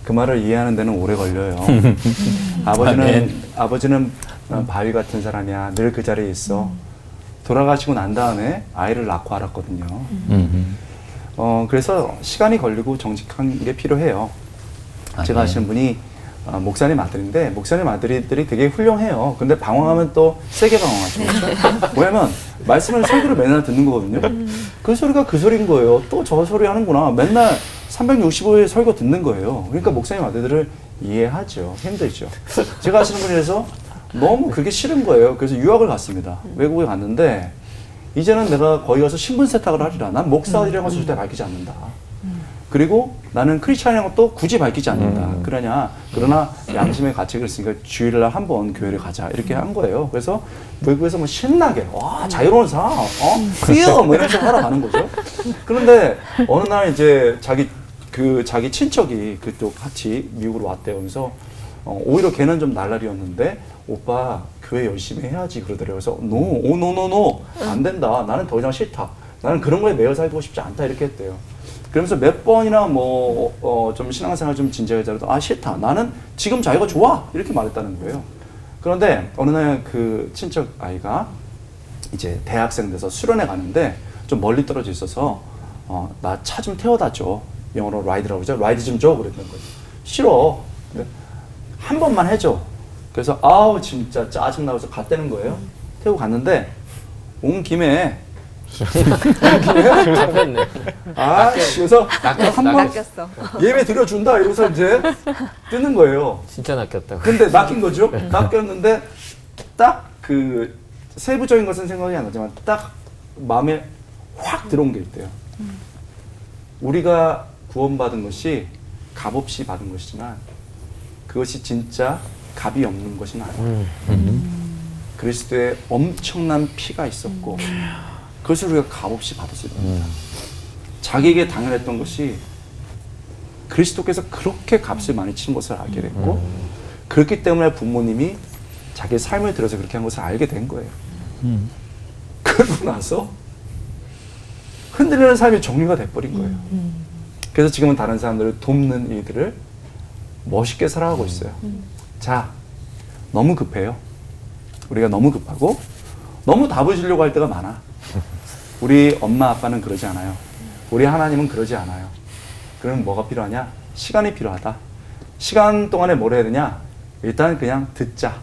그 말을 이해하는 데는 오래 걸려요. 아버지는 바위 같은 사람이야. 늘 그 자리에 있어. 돌아가시고 난 다음에 아이를 낳고 알았거든요. 그래서 시간이 걸리고 정직한 게 필요해요. 제가 아시는 분이 목사님 아들인데 목사님 아들들이 되게 훌륭해요. 근데 방황하면 또 세게 방황하죠. 그렇죠? 뭐냐면 말씀을 설교를 맨날 듣는 거거든요. 그 소리가 그 소리인 거예요. 또 저 소리 하는구나. 맨날 365일 설교 듣는 거예요. 그러니까 목사님 아들들을 이해하죠. 힘들죠. 제가 아시는 분이라서 너무 그게 싫은 거예요. 그래서 유학을 갔습니다. 외국에 갔는데 이제는 내가 거기 가서 신분 세탁을 하리라. 난 목사들이라는 것을 절대 밝히지 않는다. 그리고 나는 크리스찬이라는 것도 굳이 밝히지 않는다. 그러나 양심의 가책을 있으니까 주일날 한 번 교회를 가자. 이렇게 한 거예요. 그래서 외국에서 뭐 신나게, 와, 자유로운 삶, freedom, 뭐 이런 식으로 살아가는 거죠. 그런데 어느 날 이제 자기 친척이 그쪽 같이 미국으로 왔대요. 그래서 오히려 걔는 좀 날라리였는데 오빠 교회 열심히 해야지 그러더래요. 그래서 no, 안 된다. 나는 더 이상 싫다. 나는 그런 거에 매여 살고 싶지 않다. 이렇게 했대요. 그러면서 몇 번이나 좀 신앙생활 좀 진지하게 잘해도 싫다. 나는 지금 자기가 좋아. 이렇게 말했다는 거예요. 그런데 어느 날 그 친척 아이가 이제 대학생 돼서 수련회 가는데 좀 멀리 떨어져 있어서 나 차 좀 태워다 줘. 영어로 라이드라고 하죠. 라이드 좀 줘. 그랬던 거예요. 싫어. 한 번만 해줘. 그래서 아우 진짜 짜증나서 갔다는 거예요. 태우고 갔는데 온 김에 잡혔네. 그래서 한번 낚였어. 예배 드려준다 이러고서 이제 뜨는 거예요. 진짜 낚였다고. 근데 낚인 거죠. 낚였는데 딱 그 세부적인 것은 생각이 안 나지만 딱 마음에 확 들어온 게 있대요. 우리가 구원받은 것이 값없이 받은 것이지만 그것이 진짜 값이 없는 것은 아니에요. 그리스도의 엄청난 피가 있었고 그것을 우리가 값없이 받았을 겁니다. 자기에게 당연했던 것이 그리스도께서 그렇게 값을 많이 치는 것을 알게 됐고 그렇기 때문에 부모님이 자기의 삶을 들어서 그렇게 한 것을 알게 된 거예요. 그러고 나서 흔들리는 삶이 정리가 돼버린 거예요. 그래서 지금은 다른 사람들을 돕는 일들을 멋있게 살아가고 있어요. 자, 너무 급해요. 우리가 너무 급하고 너무 답을 주려고 할 때가 많아. 우리 엄마 아빠는 그러지 않아요. 우리 하나님은 그러지 않아요. 그럼 뭐가 필요하냐? 시간이 필요하다. 시간 동안에 뭘 해야 되냐? 일단 그냥 듣자.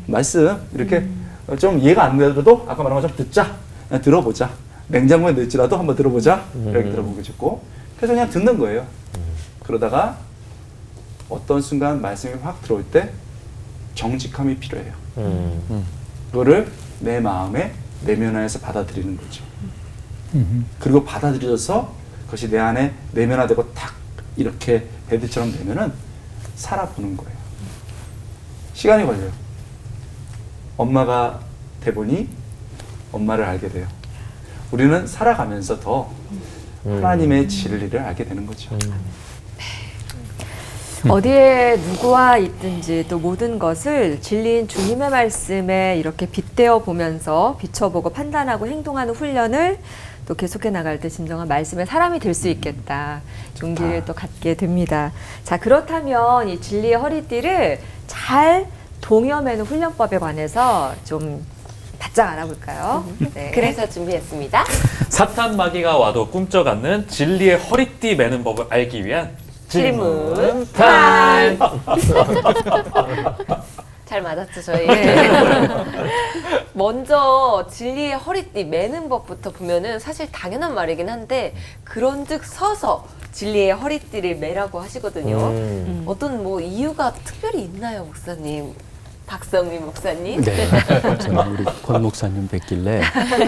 말씀 이렇게 좀 이해가 안 되더라도 아까 말한 것처럼 듣자. 그냥 들어보자. 냉장고에 넣을지라도 한번 들어보자. 이렇게 들어보고 싶고 그래서 그냥 듣는 거예요. 그러다가 어떤 순간 말씀이 확 들어올 때 정직함이 필요해요. 그거를 내 마음에 내면화해서 받아들이는 거죠. 그리고 받아들여서 그것이 내 안에 내면화되고 탁 이렇게 베드처럼 되면은 살아보는 거예요. 시간이 걸려요. 엄마가 돼보니 엄마를 알게 돼요. 우리는 살아가면서 더 하나님의 진리를 알게 되는 거죠. 어디에 누구와 있든지 또 모든 것을 진리인 주님의 말씀에 이렇게 빗대어 보면서 비춰보고 판단하고 행동하는 훈련을 또 계속해 나갈 때 진정한 말씀의 사람이 될 수 있겠다. 용기를 또 갖게 됩니다. 자, 그렇다면 이 진리의 허리띠를 잘 동여매는 훈련법에 관해서 좀 바짝 알아볼까요? 네. 그래서 준비했습니다. 사탄 마귀가 와도 꿈쩍 않는 진리의 허리띠 매는 법을 알기 위한 질문 타임. 잘 맞았죠, 저희. 먼저 진리의 허리띠 매는 법부터 보면은 사실 당연한 말이긴 한데 그런즉 서서 진리의 허리띠를 매라고 하시거든요. 어떤 뭐 이유가 특별히 있나요, 목사님? 박성민 목사님? 네. 저는 우리 권 목사님 뵙길래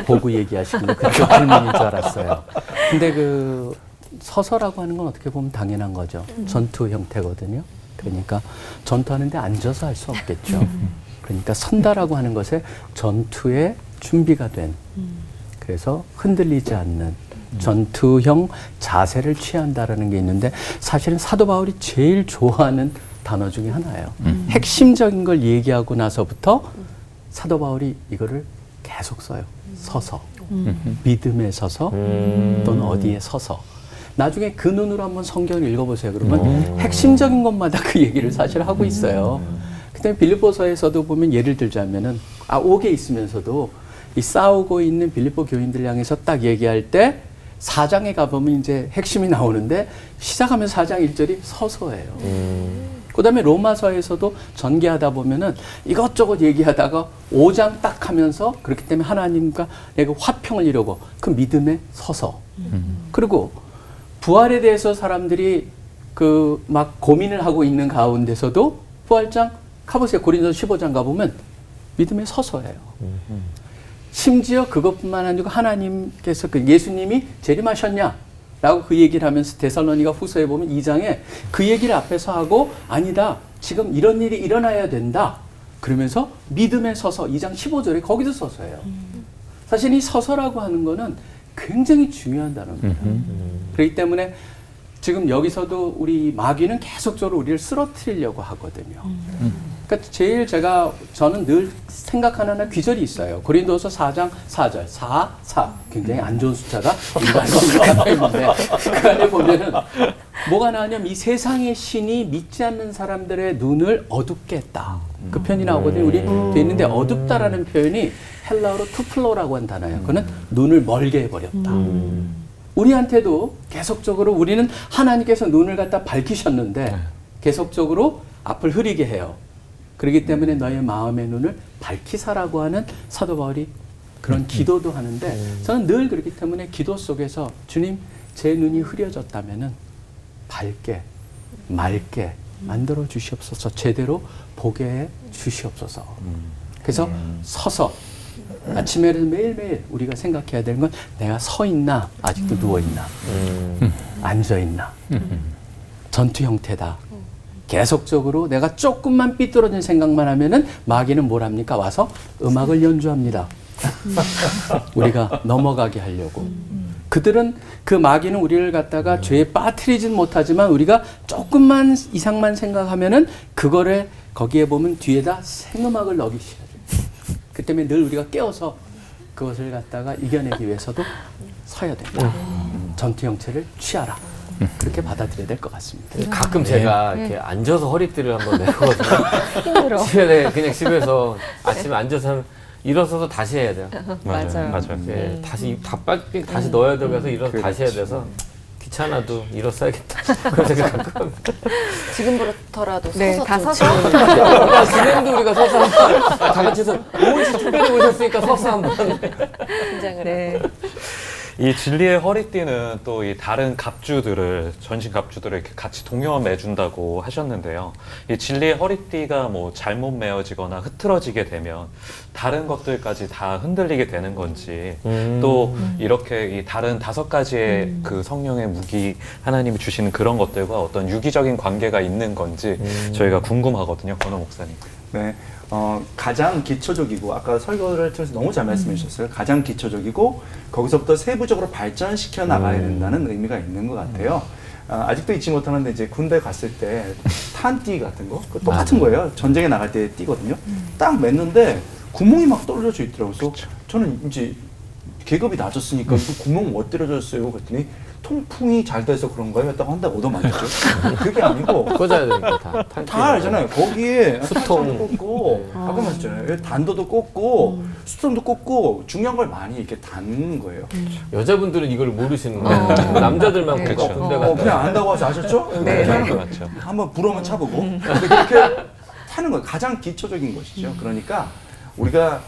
보고 얘기하시길래 그쪽 질문인 줄 알았어요. 근데 그 서서라고 하는 건 어떻게 보면 당연한 거죠. 전투 형태거든요. 그러니까 전투하는데 앉아서 할 수 없겠죠. 그러니까 선다라고 하는 것에 전투에 준비가 된 그래서 흔들리지 않는 전투형 자세를 취한다라는 게 있는데 사실은 사도 바울이 제일 좋아하는 단어 중에 하나예요. 핵심적인 걸 얘기하고 나서부터 사도 바울이 이거를 계속 써요. 서서. 믿음에 서서 또는 어디에 서서. 나중에 그 눈으로 한번 성경을 읽어보세요. 그러면 핵심적인 것마다 그 얘기를 사실 하고 있어요. 그다음에 빌립보서에서도 보면 예를 들자면은 옥에 있으면서도 이 싸우고 있는 빌립보 교인들 향해서 딱 얘기할 때 4장에 가보면 이제 핵심이 나오는데 시작하면 4장 1절이 서서예요. 그다음에 로마서에서도 전개하다 보면은 이것저것 얘기하다가 5장 딱 하면서 그렇기 때문에 하나님과 내가 화평을 이루고 그 믿음에 서서 그리고 부활에 대해서 사람들이 그 막 고민을 하고 있는 가운데서도 부활장 가보세요. 고린도서 15장 가보면 믿음에 서서예요. 심지어 그것뿐만 아니고 하나님께서 그 예수님이 재림하셨냐? 라고 그 얘기를 하면서 데살로니가 후서에 보면 2장에 그 얘기를 앞에서 하고 아니다. 지금 이런 일이 일어나야 된다. 그러면서 믿음에 서서 2장 15절에 거기도 서서예요. 사실 이 서서라고 하는 거는 굉장히 중요한 단어입니다. 그렇기 때문에 지금 여기서도 우리 마귀는 계속적으로 우리를 쓰러뜨리려고 하거든요. 그러니까 제일 저는 늘 생각하는 하나 귀절이 있어요. 고린도서 4장 4절 4 굉장히 안 좋은 숫자가 일반적으로 있는데 그 안에 보면은 뭐가 나오냐면 이 세상의 신이 믿지 않는 사람들의 눈을 어둡게 했다. 그 표현이 나오거든요. 우리 돼 있는데 어둡다라는 표현이 헬라어로 투플로라고 한 단어예요. 그거는 눈을 멀게 해버렸다. 우리한테도 계속적으로 우리는 하나님께서 눈을 갖다 밝히셨는데 계속적으로 앞을 흐리게 해요. 그렇기 때문에 너의 마음의 눈을 밝히사라고 하는 사도 바울이 그런 기도도 하는데 저는 늘 그렇기 때문에 기도 속에서 주님 제 눈이 흐려졌다면은 밝게 맑게 만들어 주시옵소서 제대로 보게 해 주시옵소서. 그래서 서서 아침에 매일매일 우리가 생각해야 되는 건 내가 서 있나 아직도 누워 있나 앉아 있나 전투 형태다. 계속적으로 내가 조금만 삐뚤어진 생각만 하면은 마귀는 뭘 합니까? 와서 음악을 연주합니다. 우리가 넘어가게 하려고. 그들은 그 마귀는 우리를 갖다가 죄에 빠뜨리진 못하지만 우리가 조금만 이상만 생각하면은 그거를 거기에 보면 뒤에다 생음악을 넣기시켜요. 그 때문에 늘 우리가 깨어서 그것을 갖다가 이겨내기 위해서도 서야 된다. 전투 형체를 취하라. 그렇게 받아들여야 될 것 같습니다. 가끔 제가 이렇게 앉아서 허리띠를 한번 내거든요. 집에 그냥 집에서 아침에 앉아서 하면 일어서서 다시 해야 돼요. 맞아요. 네, 다시 다시 넣어야 되고 해서 일어서 다시 해야 돼서 귀찮아도 일어서야겠다. 그런 생각 가끔 합니다. 지금부터라도 네, 서서 다 좀 서서. 진행도 우리가 서서 한번 다 같이서 오은씨 특별히 오셨으니까 서서 한번. 긴장을 네. 이 진리의 허리띠는 또 이 다른 갑주들을 전신 갑주들을 이렇게 같이 동여매 준다고 하셨는데요. 이 진리의 허리띠가 뭐 잘못 메어지거나 흐트러지게 되면 다른 것들까지 다 흔들리게 되는 건지 또 이렇게 이 다른 5가지의 그 성령의 무기 하나님이 주시는 그런 것들과 어떤 유기적인 관계가 있는 건지 저희가 궁금하거든요, 권호 목사님. 네. 가장 기초적이고 아까 설교를 통해서 너무 잘 말씀해 주셨어요. 가장 기초적이고 거기서부터 세부적으로 발전시켜 나가야 된다는 의미가 있는 것 같아요. 아직도 잊지 못하는데 이제 군대 갔을 때 탄띠 같은 거 똑같은 거예요. 전쟁에 나갈 때 띠거든요. 딱 맸는데 구멍이 막 떨어져 있더라고요. 그래서 저는 이제 계급이 낮았으니까 그 구멍 뭐 때려졌어요? 그랬더니 통풍이 잘 돼서 그런 거예요? 했다고 한다고 얻어맞았죠. 그게 아니고 꽂아야 되니까 다 알잖아요. 거기에 수통 꽂고 아까 말했잖아요. 단도도 꽂고 수통도 꽂고 중요한 걸 많이 이렇게 닿는 거예요. 여자분들은 이걸 모르시는 거예요. 남자들만 네. 그거 군대 갔다 그냥 안다고 하지 아셨죠? 네. 그렇게 하는 거예요. 맞죠. 한번 부러면 차보고 근데 그렇게 하는 거예요. 가장 기초적인 것이죠. 그러니까 우리가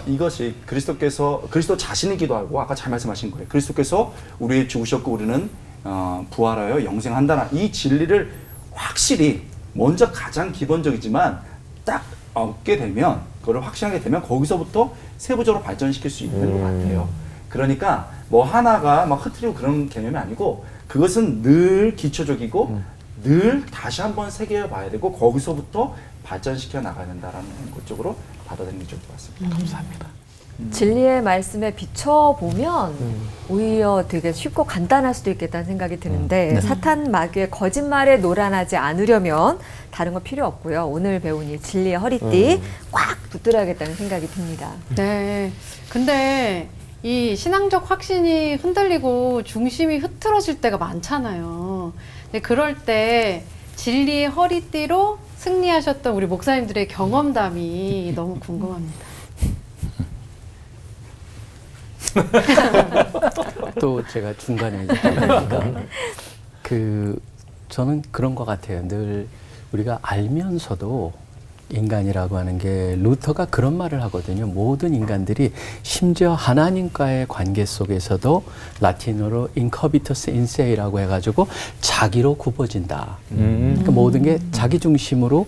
이것이 그리스도 자신이기도 하고 아까 잘 말씀하신 거예요. 그리스도께서 우리의 죽으셨고 우리는 부활하여 영생한다는 이 진리를 확실히 먼저 가장 기본적이지만 딱 얻게 되면 그걸 확신하게 되면 거기서부터 세부적으로 발전시킬 수 있는 것 같아요. 그러니까 뭐 하나가 막 흐트리고 그런 개념이 아니고 그것은 늘 기초적이고 늘 다시 한번 새겨 봐야 되고 거기서부터 발전시켜 나가야 된다라는 것 쪽으로 받아들이는 게 좋을 것 같습니다. 감사합니다. 진리의 말씀에 비춰보면 오히려 되게 쉽고 간단할 수도 있겠다는 생각이 드는데 사탄 마귀의 거짓말에 노란하지 않으려면 다른 거 필요 없고요. 오늘 배운 이 진리의 허리띠 꽉 붙들어야겠다는 생각이 듭니다. 네. 근데 이 신앙적 확신이 흔들리고 중심이 흐트러질 때가 많잖아요. 근데 그럴 때 진리의 허리띠로 승리하셨던 우리 목사님들의 경험담이 너무 궁금합니다. 또 제가 중간에 그러니까 저는 그런 것 같아요. 늘 우리가 알면서도 인간이라고 하는 게 루터가 그런 말을 하거든요. 모든 인간들이 심지어 하나님과의 관계 속에서도 라틴어로 incubitus in se라고 해가지고 자기로 굽어진다. 그러니까 모든 게 자기 중심으로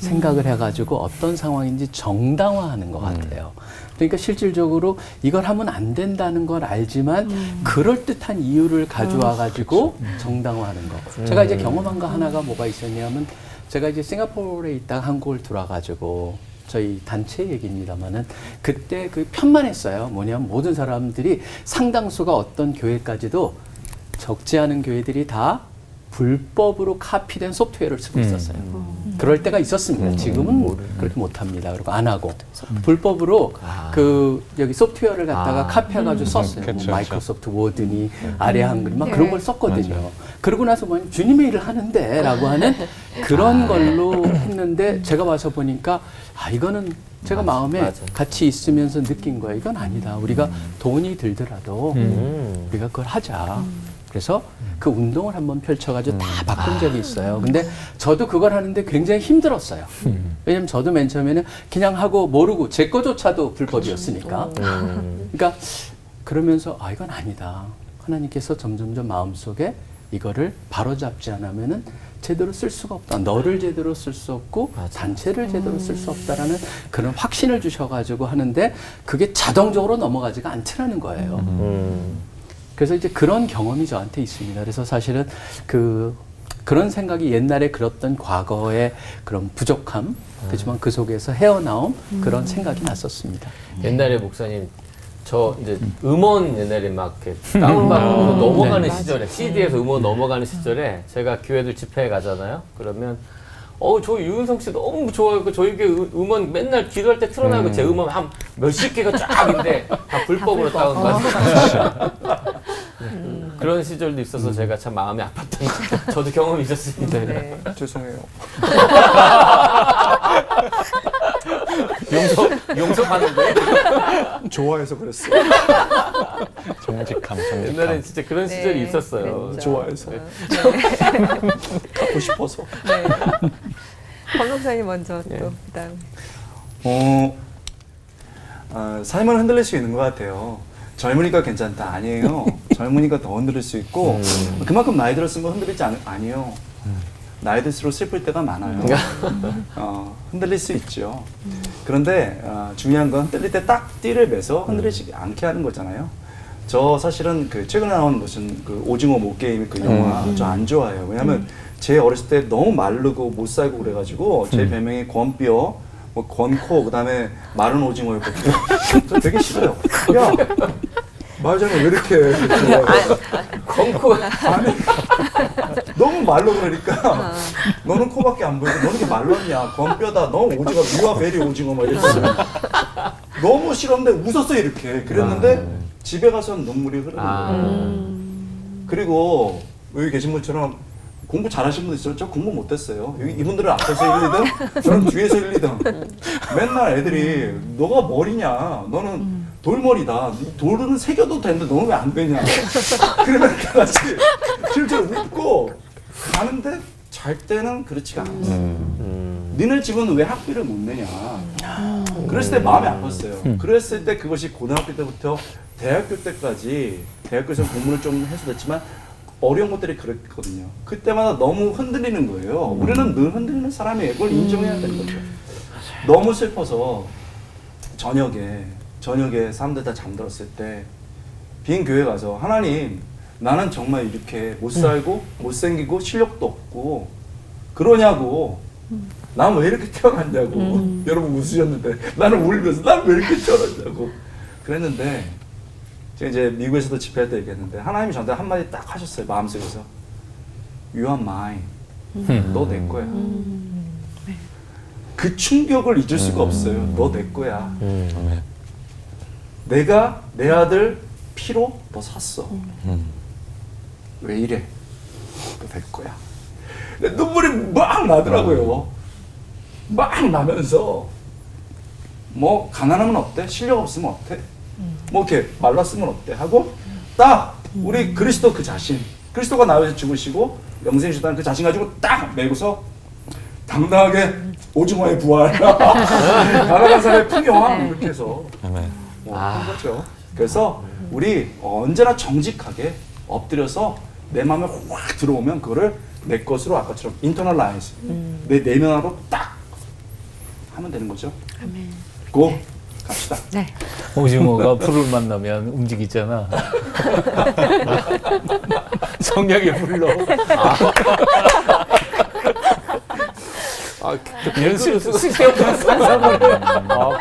생각을 해가지고 어떤 상황인지 정당화하는 것 같아요. 그러니까 실질적으로 이걸 하면 안 된다는 걸 알지만 그럴듯한 이유를 가져와가지고 정당화하는 거. 제가 이제 경험한 거 하나가 뭐가 있었냐면 제가 이제 싱가포르에 있다가 한국을 들어와가지고 저희 단체 얘기입니다만은 그때 그 편만했어요. 뭐냐면 모든 사람들이 상당수가 어떤 교회까지도 적지 않은 교회들이 다 불법으로 카피된 소프트웨어를 쓰고 있었어요. 그럴 때가 있었습니다. 지금은 그렇게 못합니다. 그리고 안 하고 불법으로 그 여기 소프트웨어를 갖다가 카피해가지고 썼어요. 그쵸, 뭐 마이크로소프트 워드니 아래 한글 막 그런 걸 썼거든요. 그러고 나서 뭐 주님의 일을 하는데라고 하는 그런 걸로 했는데 제가 와서 보니까 아 이거는 제가 마음에 같이 있으면서 느낀 거예요. 이건 아니다. 우리가 돈이 들더라도 우리가 그걸 하자. 그래서 그 운동을 한번 펼쳐가지고 다 바꾼 적이 있어요. 근데 저도 그걸 하는데 굉장히 힘들었어요. 왜냐면 저도 맨 처음에는 그냥 하고 모르고 제 거조차도 불법이었으니까. 그러니까 그러면서 아 이건 아니다. 하나님께서 점점점 마음속에 이거를 바로잡지 않으면은 제대로 쓸 수가 없다. 너를 제대로 쓸 수 없고 단체를 제대로 쓸 수 없다라는 그런 확신을 주셔가지고 하는데 그게 자동적으로 넘어가지가 않더라는 거예요. 그래서 이제 그런 경험이 저한테 있습니다. 그래서 사실은 그런 생각이 옛날에 그랬던 과거의 그런 부족함, 그렇지만 그 속에서 헤어나온 그런 생각이 났었습니다. 옛날에 목사님 저 이제 음원 옛날에 막 이렇게 다운받고 넘어가는 시절에 CD에서 음원 넘어가는 시절에 제가 교회들 집회에 가잖아요. 그러면 저 유은성 씨 너무 좋아요. 저희 교회 음원 맨날 기도할 때 틀어놔고 제 음원 한 몇십 개가 쫙인데 다 불법으로 다운받고 그런 시절도 있어서 제가 참 마음이 아팠던 것 저도 경험이 있었습니다. 네. 죄송해요. 용서하는데 좋아해서 그랬어. 정직함. 옛날에 진짜 그런 네, 시절이 있었어요. 그랬죠. 좋아해서. 갖고 싶어서. 권 목사님 먼저 또 그다음. 삶을 흔들릴 수 있는 것 같아요. 젊으니까 괜찮다. 아니에요. 젊으니까 더 흔들릴 수 있고 그만큼 나이 들었으면 흔들리지 아니에요. 나이 들수록 슬플 때가 많아요. 흔들릴 수 있죠. 그런데 중요한 건 흔들릴 때 딱 띠를 매서 흔들리지 않게 하는 거잖아요. 저 사실은 그 최근에 나온 무슨 그 오징어 못 게임 그 영화 저 안 좋아해요. 왜냐하면 제 어렸을 때 너무 마르고 못 살고 그래가지고 제 별명이 권뼈, 뭐 권코, 그다음에 마른 오징어였거든요. 저 되게 싫어요. 야, 말하자면 왜 이렇게 권코 아니 너무 말로 그러니까 너는 코밖에 안 보이고 너는 이렇게 말랐냐 권뼈다 너 오징어 위와 베리 오징어 막 이랬거든요. 너무 싫었는데 웃었어요 이렇게. 그랬는데 집에 가서는 눈물이 흐르는 거예요. 그리고 여기 계신 분처럼 공부 잘하신 분도 있어요. 저 공부 못했어요. 여기 이분들은 앞에서 1, 2등, 저는 뒤에서 1, 2등. 맨날 애들이 너가 머리냐, 너는 돌머리다. 돌은 새겨도 되는데 너는 왜 안 되냐. 그러면 다 같이 실제로 웃고 가는데 잘 때는 그렇지가 않았어요. 니네 집은 왜 학비를 못 내냐. 그랬을 때 마음이 아팠어요. 그랬을 때 그것이 고등학교 때부터 대학교 때까지 대학교에서 공부를 좀 해서 됐지만 어려운 것들이 그랬거든요. 그때마다 너무 흔들리는 거예요. 우리는 늘 흔들리는 사람이에요. 그걸 인정해야 되는 거죠. 너무 슬퍼서 저녁에 사람들 다 잠들었을 때 빈 교회 가서 하나님 나는 정말 이렇게 못 살고 못생기고 실력도 없고 그러냐고 난 왜 이렇게 태어났냐고 여러분 웃으셨는데 나는 울면서 난 왜 이렇게 태어났냐고 그랬는데 제가 이제 미국에서도 집회할 때 얘기했는데 하나님이 저한테 한마디 딱 하셨어요. 마음속에서 You are mine. 너 내 거야. 그 충격을 잊을 수가 없어요. 너 내 거야. 내가 내 아들 피로 너 샀어. 왜 이래? 너 내 거야. 눈물이 막 나더라고요. 막 나면서 뭐 가난하면 어때? 실력 없으면 어때? 뭐 이렇게 말랐으면 어때? 하고 딱 우리 그리스도 그 자신 그리스도가 나를 죽으시고 영생 주시다는 그 자신 가지고 딱 메고서 당당하게 오징어의 부활, 가라가산의 풍요왕 이렇게 해서 한 거죠. 그래서 우리 언제나 정직하게 엎드려서 내 마음에 확 들어오면 그거를 내 것으로 아까처럼 인터널라이즈, 내 내면으로 딱 하면 되는 거죠. 고 갑시다. 네. 오징어가 풀을 만나면 움직이잖아. 성령이 불러. 연습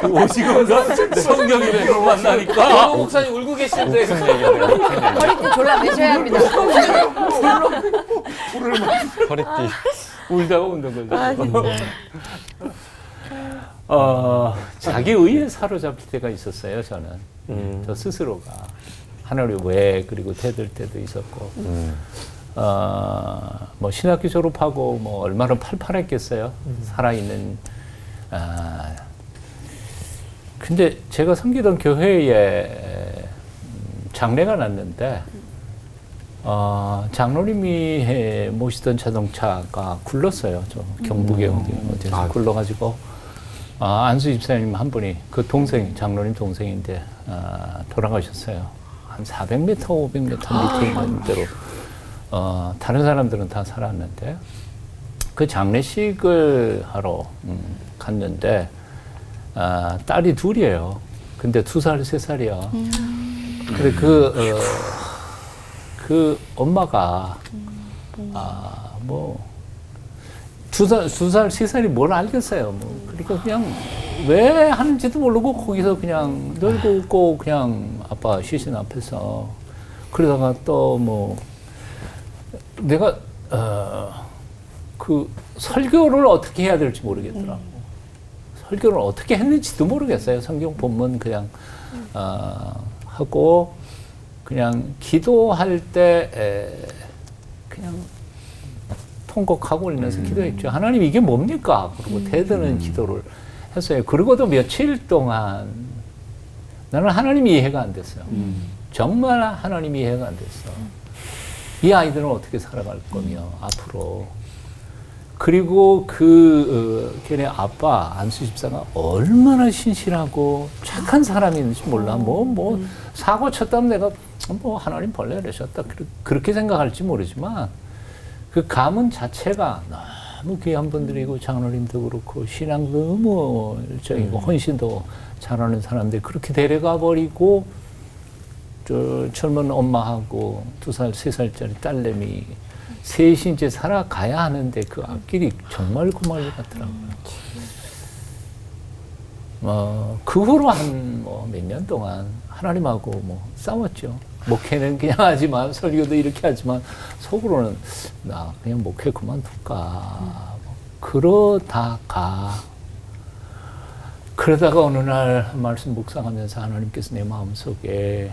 그 오징어가 성령이 불러 만나니까. 강호 목사님 울고 계시는데. 허리띠 졸라 매셔야 합니다. 허리띠. 울다가 웃는 거죠. 자기 의에 사로잡힐 때가 있었어요. 저는 저 스스로가 하나님 왜 그리고 대들 때도 있었고 뭐 신학교 졸업하고 뭐 얼마나 팔팔했겠어요. 살아있는 근데 제가 섬기던 교회에 장례가 났는데 장로님이 모시던 자동차가 굴렀어요. 저 경북에 어디서 굴러가지고 안수 집사님 한 분이 그 동생 장로님 동생인데 돌아가셨어요. 한 400m, 500m 밑에 있는 데로 다른 사람들은 다 살았는데 그 장례식을 하러 갔는데 딸이 둘이에요. 근데 2살, 3살이야. 근데 그 엄마가 뭐 2살, 3살이 뭘 알겠어요. 뭐 그러니까 그냥 왜 하는지도 모르고 거기서 그냥 놀고 웃고 그냥 아빠 시신 앞에서 그러다가 또 뭐 내가 그 설교를 어떻게 해야 될지 모르겠더라고. 설교를 어떻게 했는지도 모르겠어요. 성경 본문 그냥 하고 그냥 기도할 때 그냥 통곡하고 울면서 기도했죠. 하나님 이게 뭡니까? 그리고 대드는 기도를 했어요. 그러고도 며칠 동안 나는 하나님이 이해가 안 됐어요. 정말 하나님이 이해가 안 됐어. 이 아이들은 어떻게 살아갈 거며 앞으로. 그리고 걔네 아빠 안수 집사가 얼마나 신실하고 착한 사람인지 몰라. 뭐 사고 쳤다면 내가 뭐 하나님 벌레 내셨다 그렇게 생각할지 모르지만 그 가문 자체가 너무 귀한 분들이고 장로님도 그렇고 신앙도 너무 일정이고 헌신도 잘하는 사람들 그렇게 데려가 버리고 저 젊은 엄마하고 2살, 3살짜리 딸내미 셋이 이제 살아가야 하는데 그 앞길이 정말 고말리 같더라고요. 그 후로 한 몇 년 동안 하나님하고 뭐 싸웠죠. 목회는 그냥 하지만 설교도 이렇게 하지만 속으로는 나 그냥 목회 그만둘까. 그러다가 어느 날 말씀 묵상하면서 하나님께서 내 마음속에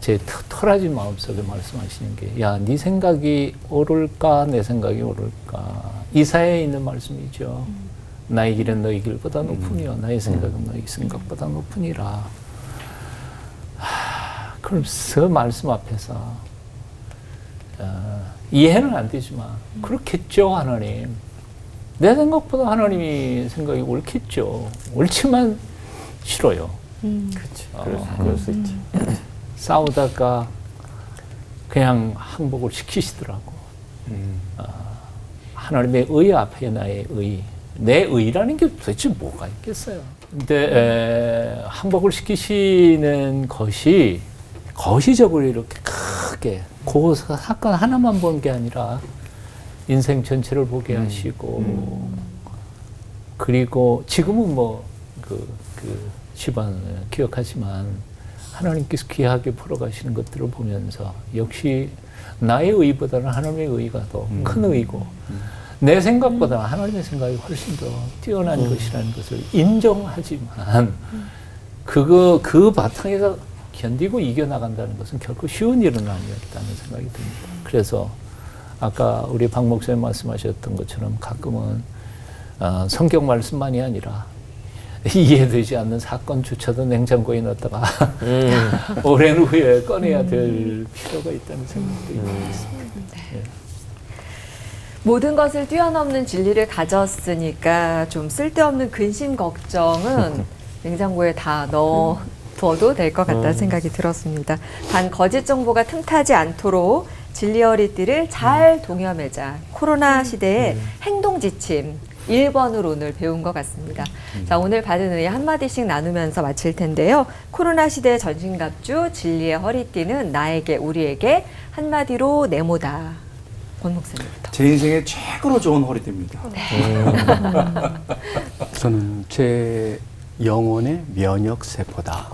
제 털어진 마음속에 말씀하시는 게 야, 네 생각이 옳을까 내 생각이 옳을까. 이사야에 있는 말씀이죠. 나의 길은 너희 길보다 높으니요 나의 생각은 너희 생각보다 높으니라. 그럼 그 말씀 앞에서 이해는 안 되지만 그렇겠죠 하나님. 내 생각보다 하나님이 생각이 옳겠죠. 옳지만 싫어요. 그렇지. 그럴 수 있지. 싸우다가 그냥 항복을 시키시더라고. 하나님의 의 앞에 나의 의. 내 의라는 게 도대체 뭐가 있겠어요. 근데 항복을 시키시는 것이 거시적으로 이렇게 크게 그 사건 하나만 본 게 아니라 인생 전체를 보게 하시고 그리고 지금은 뭐 그 집안을 기억하지만 하나님께서 귀하게 풀어가시는 것들을 보면서 역시 나의 의보다는 하나님의 의가 더 큰 의고 내 생각보다 하나님의 생각이 훨씬 더 뛰어난 것이라는 것을 인정하지만 그 바탕에서 견디고 이겨나간다는 것은 결코 쉬운 일은 아니었다는 생각이 듭니다. 그래서 아까 우리 박 목사님 말씀하셨던 것처럼 가끔은 성경 말씀만이 아니라 이해되지 않는 사건조차도 냉장고에 넣었다가 오랜 후에 꺼내야 될 필요가 있다는 생각도 있습니다. 네. 모든 것을 뛰어넘는 진리를 가졌으니까 좀 쓸데없는 근심 걱정은 냉장고에 다 넣어둬도 될 것 같다는 생각이 들었습니다. 단 거짓 정보가 틈타지 않도록 진리 허리띠를 잘 동여매자. 코로나 시대의 행동 지침 1번을 오늘 배운 것 같습니다. 자, 오늘 받은 의의 한마디씩 나누면서 마칠 텐데요. 코로나 시대의 전신갑주 진리의 허리띠는 나에게 우리에게 한마디로 네모다. 권 목사님부터. 제 인생에 최고로 좋은 허리띠입니다. 저는 제 영혼의 면역 세포다.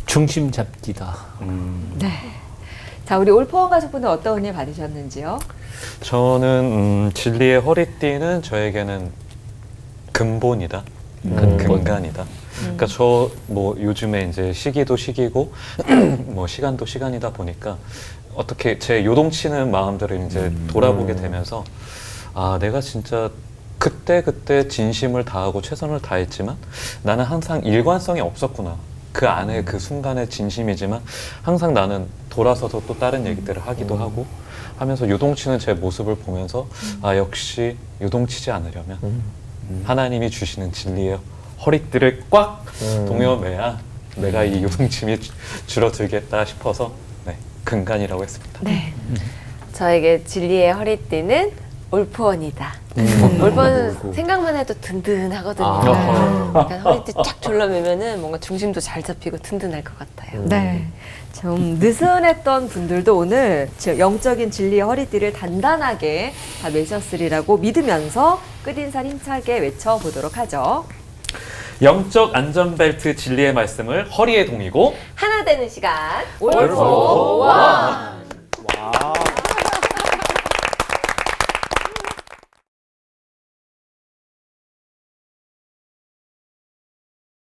중심 잡기다. 네. 자, 우리 올포원 가족분들 어떤 은혜 받으셨는지요? 저는 진리의 허리띠는 저에게는 근본이다. 근간이다. 그러니까 저 뭐 요즘에 이제 시기도 시기고 뭐 시간도 시간이다 보니까 어떻게 제 요동치는 마음들을 이제 돌아보게 되면서 아, 내가 진짜 그때 진심을 다하고 최선을 다했지만 나는 항상 일관성이 없었구나. 그 안에 그 순간의 진심이지만 항상 나는 돌아서서 또 다른 얘기들을 하기도 하고 하면서 요동치는 제 모습을 보면서 아, 역시 요동치지 않으려면 하나님이 주시는 진리의 허리띠를 꽉 동여매야 내가 이 요동침이 줄어들겠다 싶어서 네, 근간이라고 했습니다. 네. 저에게 진리의 허리띠는 올포원이다. 올포원 생각만 해도 든든하거든요. 약간 허리띠 쫙 졸라매면은 뭔가 중심도 잘 잡히고 든든할 것 같아요. 네. 좀 느슨했던 분들도 오늘 영적인 진리의 허리띠를 단단하게 다 매셨으리라고 믿으면서 끝인사를 힘차게 외쳐보도록 하죠. 영적 안전벨트 진리의 말씀을 허리에 동이고 하나 되는 시간 올포원!